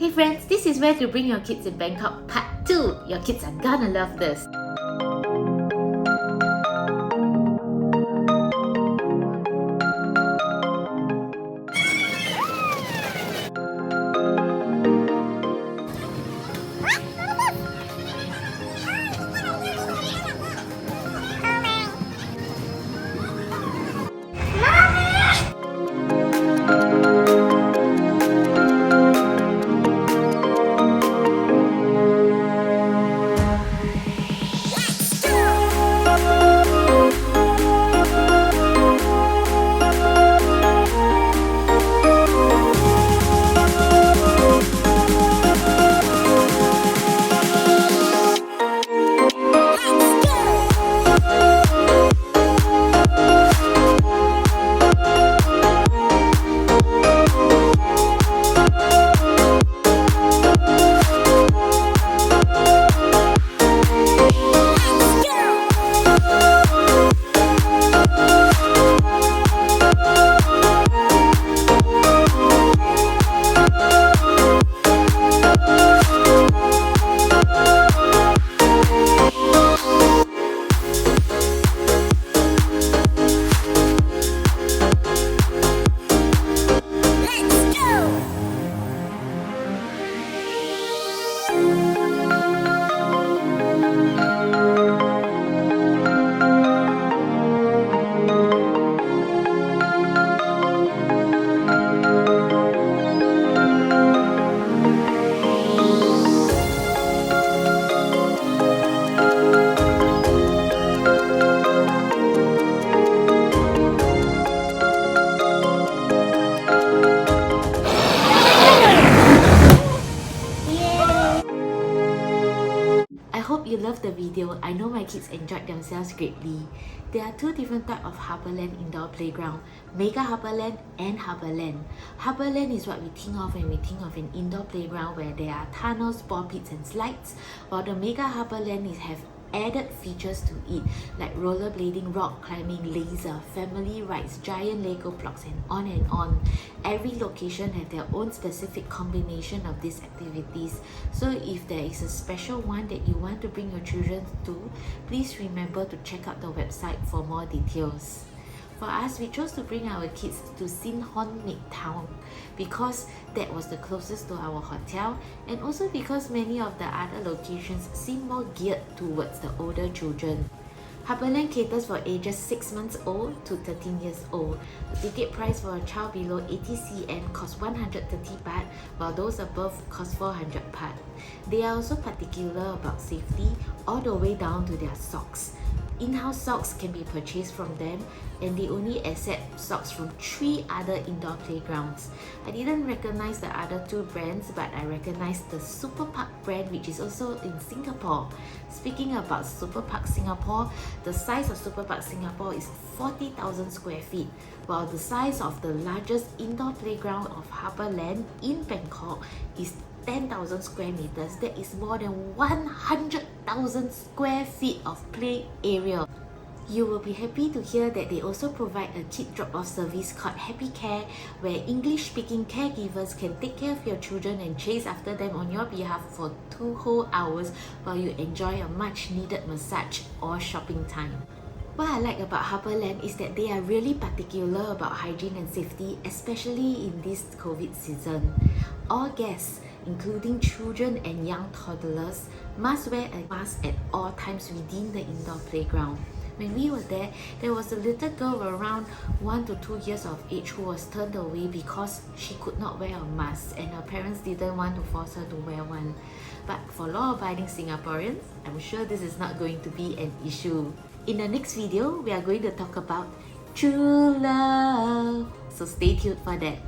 Hey friends, this is where to bring your kids in Bangkok Part 2. Your kids are gonna love this. I hope you loved the video. I know my kids enjoyed themselves greatly. There are two different types of Harbourland Indoor Playground, Mega Harbourland and Harbourland. Harbourland is what we think of when we think of an indoor playground where there are tunnels, ball pits and slides, while the Mega Harbourland have added features to it like rollerblading, rock climbing, laser, family rides, giant Lego blocks and on and on. Every location has their own specific combination of these activities. So if there is a special one that you want to bring your children to, please remember to check out the website for more details. For us, we chose to bring our kids to Sin Hon Midtown because that was the closest to our hotel, and also because many of the other locations seem more geared towards the older children. Harbourland caters for ages 6 months old to 13 years old. The ticket price for a child below 80 cm costs 130 baht, while those above cost 400 baht. They are also particular about safety all the way down to their socks. In-house socks can be purchased from them, and they only accept socks from 3 other indoor playgrounds. I didn't recognize the other 2 brands, but I recognized the Super Park brand, which is also in Singapore. Speaking about Super Park Singapore, the size of Super Park Singapore is 40,000 square feet, while the size of the largest indoor playground of Harbourland in Bangkok is 10,000 square meters. That is more than 100,000 square feet of play area. You will be happy to hear that they also provide a kid drop-off service called Happy Care, where English-speaking caregivers can take care of your children and chase after them on your behalf for 2 whole hours while you enjoy a much-needed massage or shopping time. What I like about Harbourland is that they are really particular about hygiene and safety, especially in this COVID season. All guests, including children and young toddlers, must wear a mask at all times within the indoor playground. When we were there, there was a little girl around 1 to 2 years of age who was turned away because she could not wear a mask and her parents didn't want to force her to wear one. But for law-abiding Singaporeans, I'm sure this is not going to be an issue. In the next video, we are going to talk about true love. So stay tuned for that.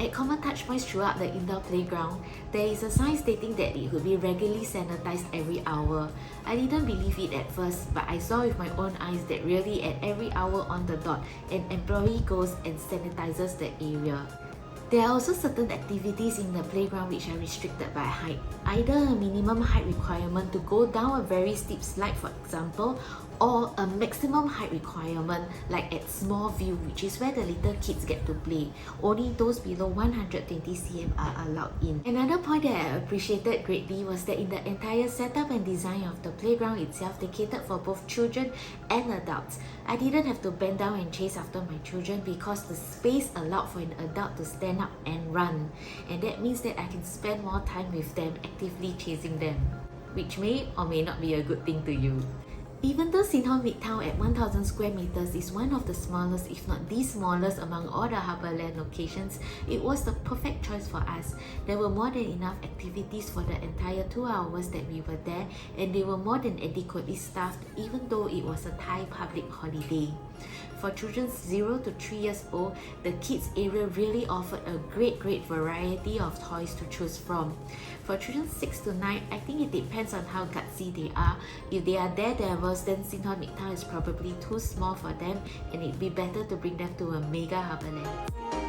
At common touchpoints throughout the indoor playground, there is a sign stating that it would be regularly sanitized every hour. I didn't believe it at first, but I saw with my own eyes that really at every hour on the dot, an employee goes and sanitizes the area. There are also certain activities in the playground which are restricted by height. Either a minimum height requirement to go down a very steep slide, for example, or a maximum height requirement like at small view, which is where the little kids get to play. Only those below 120 cm are allowed in. Another point that I appreciated greatly was that in the entire setup and design of the playground itself, they catered for both children and adults. I didn't have to bend down and chase after my children because the space allowed for an adult to stand up and run, and that means that I can spend more time with them actively chasing them, which may or may not be a good thing to you. Even though Sinhon Midtown at 1,000 square meters is one of the smallest, if not the smallest among all the Harborland locations, it was the perfect choice for us. There were more than enough activities for the entire 2 hours that we were there, and they were more than adequately staffed even though it was a Thai public holiday. For children 0 to 3 years old, the kids area really offered a great variety of toys to choose from. For children 6 to 9, I think it depends on how gutsy they are. If they are daredevils, then Sinhon Midtown is probably too small for them, and it'd be better to bring them to a mega Harborland.